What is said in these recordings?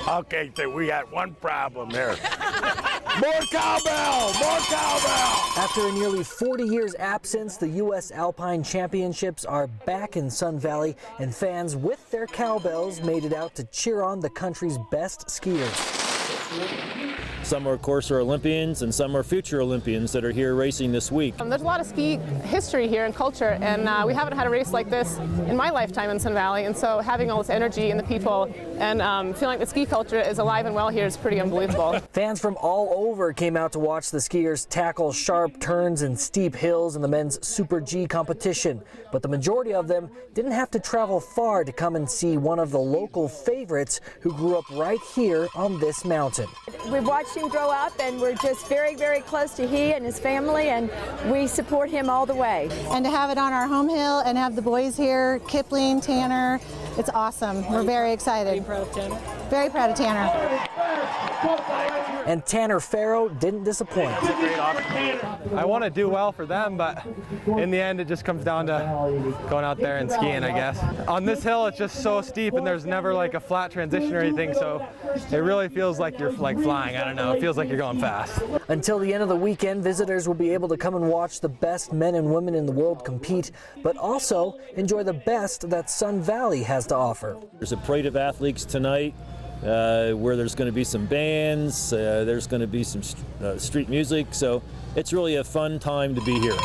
Okay, so we got one problem here. More cowbell! More cowbell! After a nearly 40 years absence, the U.S. Alpine Championships are back in Sun Valley, and fans with their cowbells made it out to cheer on the country's best skiers. Some, of course, are Olympians, and some are future Olympians that are here racing this week. There's a lot of ski history here and culture, and we haven't had a race like this in my lifetime in Sun Valley, and so having all this energy in the people and feeling like the ski culture is alive and well here is pretty unbelievable. Fans from all over came out to watch the skiers tackle sharp turns and steep hills in the men's Super G competition, but the majority of them didn't have to travel far to come and see one of the local favorites who grew up right here on this mountain. We've watched him grow up, and we're just very, very close to he and his family, and we support him all the way. And to have it on our home hill and have the boys here, Kipling, Tanner, it's awesome. We're very excited. Are you proud of Tanner? Very proud of Tanner. And Tanner Farrow didn't disappoint. It's a great opportunity. I want to do well for them, but in the end it just comes down to going out there and skiing, I guess. On this hill it's just so steep, and there's never like a flat transition or anything, so it really feels like you're like flying. I don't know, it feels like you're going fast. Until the end of the weekend, visitors will be able to come and watch the best men and women in the world compete, but also enjoy the best that Sun Valley has to offer. There's a parade of athletes tonight where there's going to be some bands, there's going to be some street music, so it's really a fun time to be here.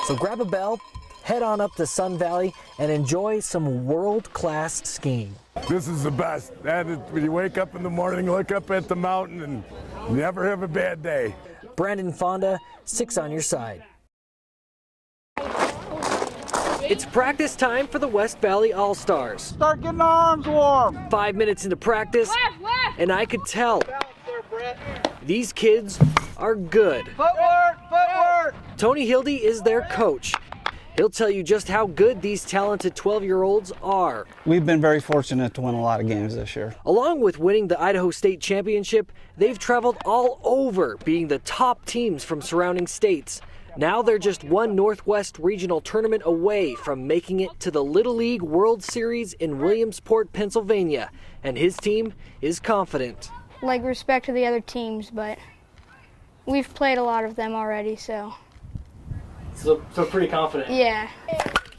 So grab a bell, head on up to Sun Valley, and enjoy some world-class skiing. This is the best. And when you wake up in the morning, look up at the mountain, and never have a bad day. Brandon Fonda, 6 on your side. It's practice time for the West Valley All-Stars. Start getting our arms warm. 5 minutes into practice, and I could tell these kids are good. Footwork, footwork. Tony Hildy is their coach. He'll tell you just how good these talented 12-year-olds are. We've been very fortunate to win a lot of games this year. Along with winning the Idaho State Championship, they've traveled all over, being the top teams from surrounding states. Now they're just one Northwest Regional tournament away from making it to the Little League World Series in Williamsport, Pennsylvania, and his team is confident. Like respect to the other teams, but we've played a lot of them already, so pretty confident. Yeah.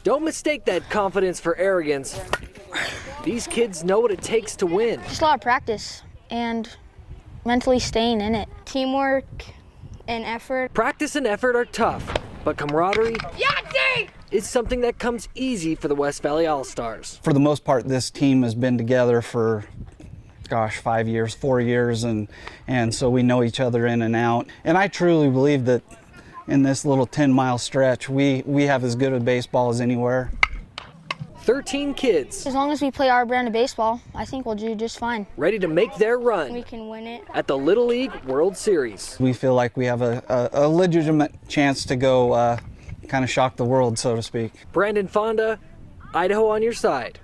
Don't mistake that confidence for arrogance. These kids know what it takes to win. Just a lot of practice and mentally staying in it. Teamwork and effort. Practice and effort are tough, but camaraderie is something that comes easy for the West Valley All-Stars. For the most part, this team has been together for, 5 years, 4 years, and so we know each other in and out. And I truly believe that in this little 10-mile stretch, we have as good a baseball as anywhere. 13 kids. As long as we play our brand of baseball, I think we'll do just fine. Ready to make their run. We can win it. At the Little League World Series. We feel like we have a legitimate chance to go kind of shock the world, so to speak. Brandon Fonda, Idaho on your side.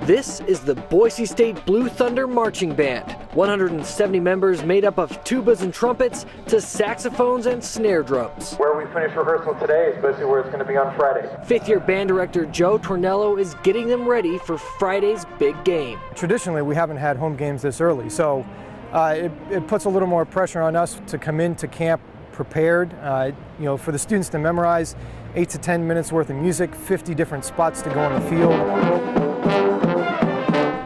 This is the Boise State Blue Thunder Marching Band. 170 members made up of tubas and trumpets to saxophones and snare drums. Where we finish rehearsal today is basically where it's going to be on Friday. Fifth-year band director Joe Tornello is getting them ready for Friday's big game. Traditionally, we haven't had home games this early, so it puts a little more pressure on us to come into camp prepared. For the students to memorize 8 to 10 minutes worth of music, 50 different spots to go on the field.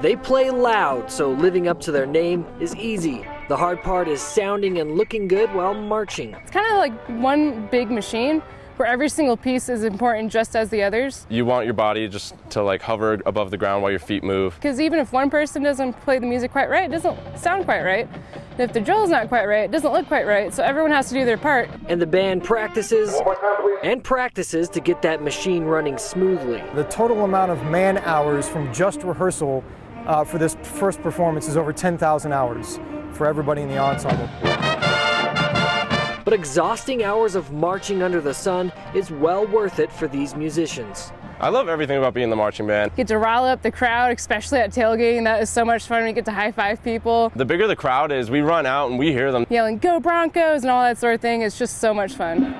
They play loud, so living up to their name is easy. The hard part is sounding and looking good while marching. It's kind of like one big machine where every single piece is important just as the others. You want your body just to like hover above the ground while your feet move. Because even if one person doesn't play the music quite right, it doesn't sound quite right. And if the drill's not quite right, it doesn't look quite right. So everyone has to do their part. And the band practices and practices to get that machine running smoothly. The total amount of man hours from just rehearsal for this first performance is over 10,000 hours for everybody in the ensemble. But exhausting hours of marching under the sun is well worth it for these musicians. I love everything about being in the marching band. Get to rile up the crowd, especially at tailgating. That is so much fun when you get to high-five people. The bigger the crowd is, we run out and we hear them yelling, "Go Broncos," and all that sort of thing. It's just so much fun.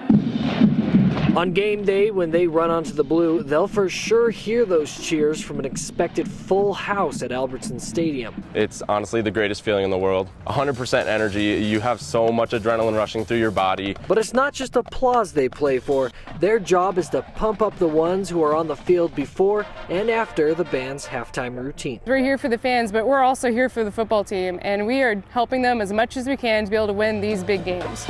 On game day, when they run onto the blue, they'll for sure hear those cheers from an expected full house at Albertson Stadium. It's honestly the greatest feeling in the world. 100% energy. You have so much adrenaline rushing through your body. But it's not just applause they play for. Their job is to pump up the ones who are on the field before and after the band's halftime routine. We're here for the fans, but we're also here for the football team, and we are helping them as much as we can to be able to win these big games.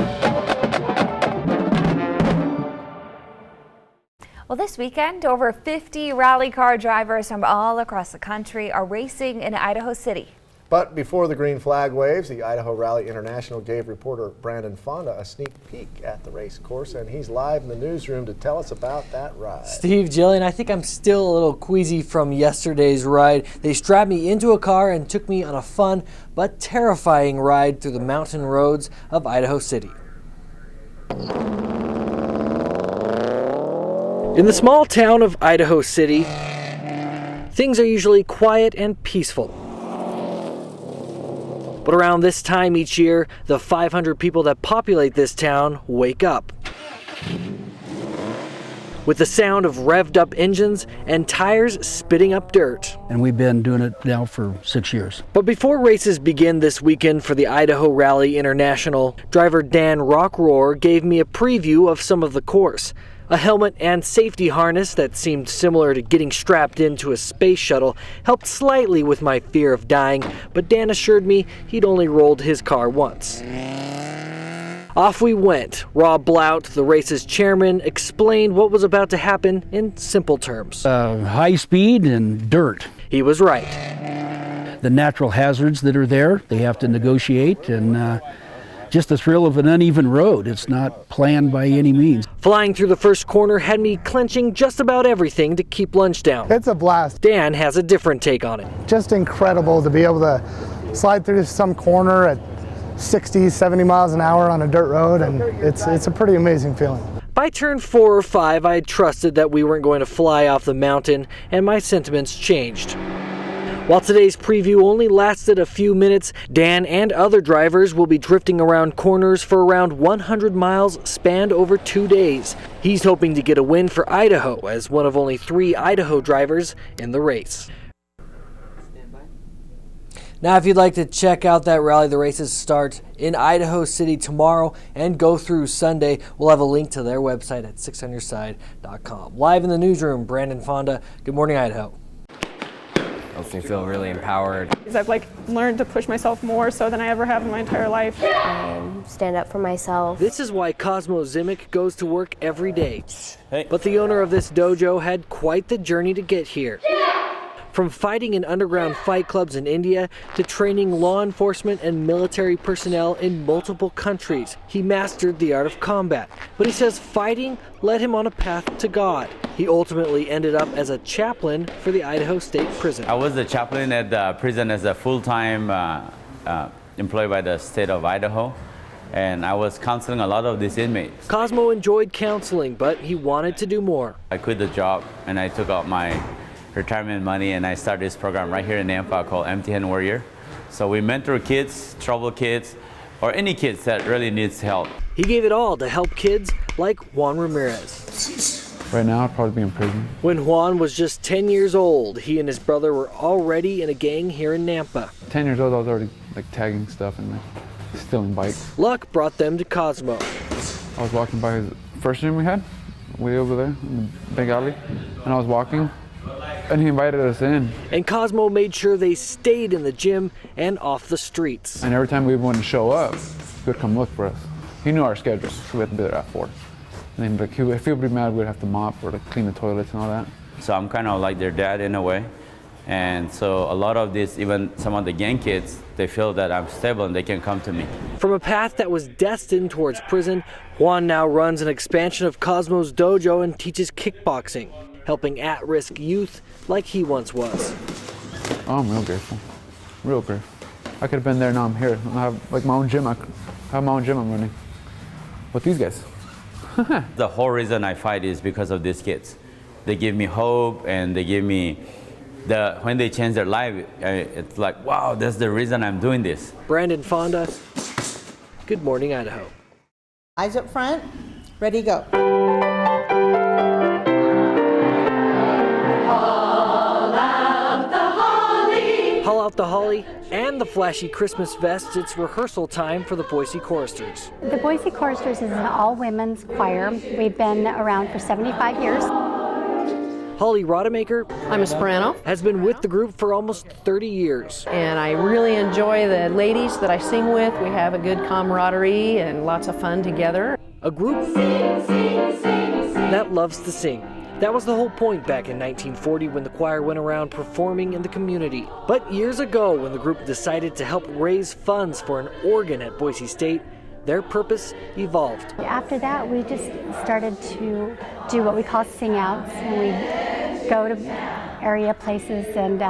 Well, this weekend, over 50 rally car drivers from all across the country are racing in Idaho City. But before the green flag waves, the Idaho Rally International gave reporter Brandon Fonda a sneak peek at the race course, and he's live in the newsroom to tell us about that ride. Steve, Jillian, I think I'm still a little queasy from yesterday's ride. They strapped me into a car and took me on a fun but terrifying ride through the mountain roads of Idaho City. In the small town of Idaho City, things are usually quiet and peaceful. But around this time each year, the 500 people that populate this town wake up with the sound of revved up engines and tires spitting up dirt. And we've been doing it now for 6 years. But before races begin this weekend for the Idaho Rally International, driver Dan Rockroar gave me a preview of some of the course. A helmet and safety harness that seemed similar to getting strapped into a space shuttle helped slightly with my fear of dying, but Dan assured me he'd only rolled his car once. Off we went. Rob Blout, the race's chairman, explained what was about to happen in simple terms. High speed and dirt. He was right. The natural hazards that are there, they have to negotiate, and just the thrill of an uneven road. It's not planned by any means. Flying through the first corner had me clenching just about everything to keep lunch down. It's a blast. Dan has a different take on it. Just incredible to be able to slide through some corner at 60, 70 miles an hour on a dirt road, and it's a pretty amazing feeling. By turn 4 or 5, I had trusted that we weren't going to fly off the mountain, and my sentiments changed. While today's preview only lasted a few minutes, Dan and other drivers will be drifting around corners for around 100 miles spanned over 2 days. He's hoping to get a win for Idaho as one of only 3 Idaho drivers in the race. Now, if you'd like to check out that rally, the races start in Idaho City tomorrow and go through Sunday. We'll have a link to their website at 6onyourside.com. Live in the newsroom, Brandon Fonda. Good morning, Idaho. Makes me feel really empowered. I've learned to push myself more so than I ever have in my entire life. Stand up for myself. This is why Cosmo Zimic goes to work every day. But the owner of this dojo had quite the journey to get here. From fighting in underground fight clubs in India to training law enforcement and military personnel in multiple countries, he mastered the art of combat. But he says fighting led him on a path to God. He ultimately ended up as a chaplain for the Idaho State Prison. I was the chaplain at the prison as a full-time employee by the state of Idaho, and I was counseling a lot of these inmates. Cosmo enjoyed counseling, but he wanted to do more. I quit the job and I took out my retirement money and I started this program right here in Nampa called Empty Hand Warrior. So we mentor kids, troubled kids, or any kids that really needs help. He gave it all to help kids like Juan Ramirez. Right now, I'd probably be in prison. When Juan was just 10 years old, he and his brother were already in a gang here in Nampa. 10 years old, I was already tagging stuff and stealing bikes. Luck brought them to Cosmo. I was walking by his first gym we had, way over there in the big alley, and I was walking, and he invited us in. And Cosmo made sure they stayed in the gym and off the streets. And every time we wanted to show up, he would come look for us. He knew our schedule, so we had to be there at 4. And then if he would be mad, we'd have to mop or clean the toilets and all that. So I'm kind of like their dad in a way. And so a lot of this, even some of the gang kids, they feel that I'm stable and they can come to me. From a path that was destined towards prison, Juan now runs an expansion of Cosmo's dojo and teaches kickboxing, helping at-risk youth like he once was. Oh, I'm real grateful. Real grateful. I could have been there, now I'm here. I have my own gym. I have my own gym I'm running with these guys. The whole reason I fight is because of these kids. They give me hope and they give me when they change their life, it's like, wow, that's the reason I'm doing this. Brandon Fonda, Good Morning Idaho. Eyes up front, ready, go. out the holly and the flashy Christmas vests, it's rehearsal time for the Boise Choristers. The Boise Choristers is an all-women's choir. We've been around for 75 years. Holly Rodemaker, I'm a soprano, has been with the group for almost 30 years. And I really enjoy the ladies that I sing with. We have a good camaraderie and lots of fun together. A group that loves to sing. That was the whole point back in 1940 when the choir went around performing in the community. But years ago, when the group decided to help raise funds for an organ at Boise State, their purpose evolved. After that, we just started to do what we call sing-outs, and we'd go to area places, and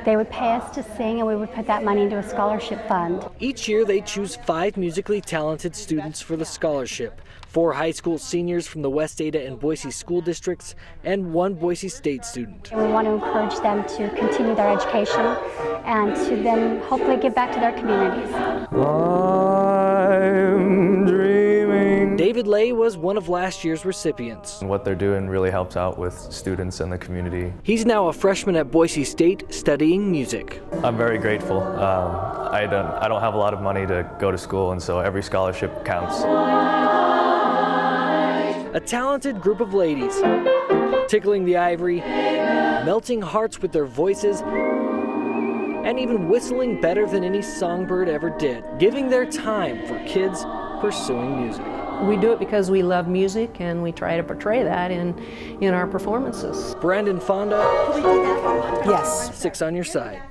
they would pay us to sing, and we would put that money into a scholarship fund. Each year, they choose 5 musically talented students for the scholarship. 4 high school seniors from the West Ada and Boise school districts, and 1 Boise State student. We want to encourage them to continue their education and to then hopefully give back to their communities. I'm dreaming. David Lay was one of last year's recipients. What they're doing really helps out with students and the community. He's now a freshman at Boise State studying music. I'm very grateful. I don't have a lot of money to go to school, and so every scholarship counts. A talented group of ladies, tickling the ivory, melting hearts with their voices, and even whistling better than any songbird ever did, giving their time for kids pursuing music. We do it because we love music, and we try to portray that in our performances. Brandon Fonda, Can we do that? yes, 6 on your side.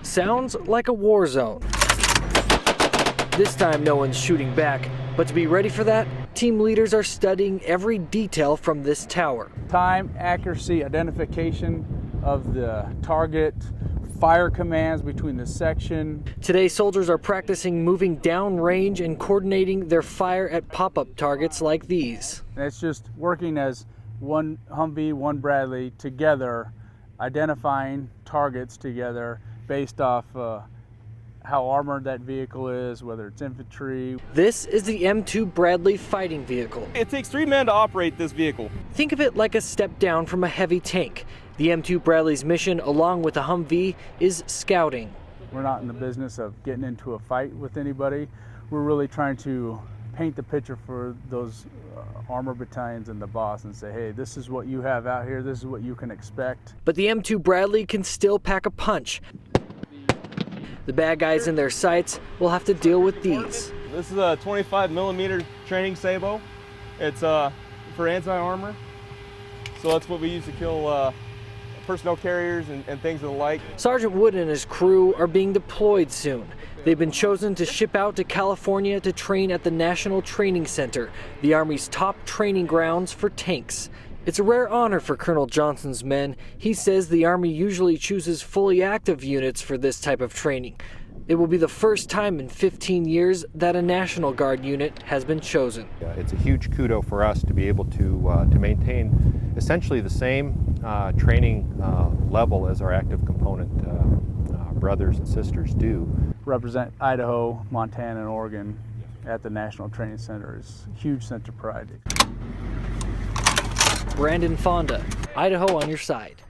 Sounds like a war zone. This time no one's shooting back, but to be ready for that, team leaders are studying every detail from this tower. Time, accuracy, identification of the target, fire commands between the section. Today, soldiers are practicing moving downrange and coordinating their fire at pop-up targets like these. And it's just working as one Humvee, one Bradley together, identifying targets together based off how armored that vehicle is, whether it's infantry. This is the M2 Bradley fighting vehicle. It takes 3 men to operate this vehicle. Think of it like a step down from a heavy tank. The M2 Bradley's mission, along with the Humvee, is scouting. We're not in the business of getting into a fight with anybody. We're really trying to paint the picture for those armor battalions and the boss and say, hey, this is what you have out here, this is what you can expect. But the M2 Bradley can still pack a punch. The bad guys in their sights will have to deal with these. This is a 25mm training sabot. It's for anti-armor. So that's what we use to kill personnel carriers and things of the like. Sergeant Wood and his crew are being deployed soon. They've been chosen to ship out to California to train at the National Training Center, the Army's top training grounds for tanks. It's a rare honor for Colonel Johnson's men. He says the Army usually chooses fully active units for this type of training. It will be the first time in 15 years that a National Guard unit has been chosen. It's a huge kudo for us to be able to maintain essentially the same training level as our active component brothers and sisters do. Represent Idaho, Montana, and Oregon at the National Training Center is a huge sense of pride. Brandon Fonda, Idaho on your side.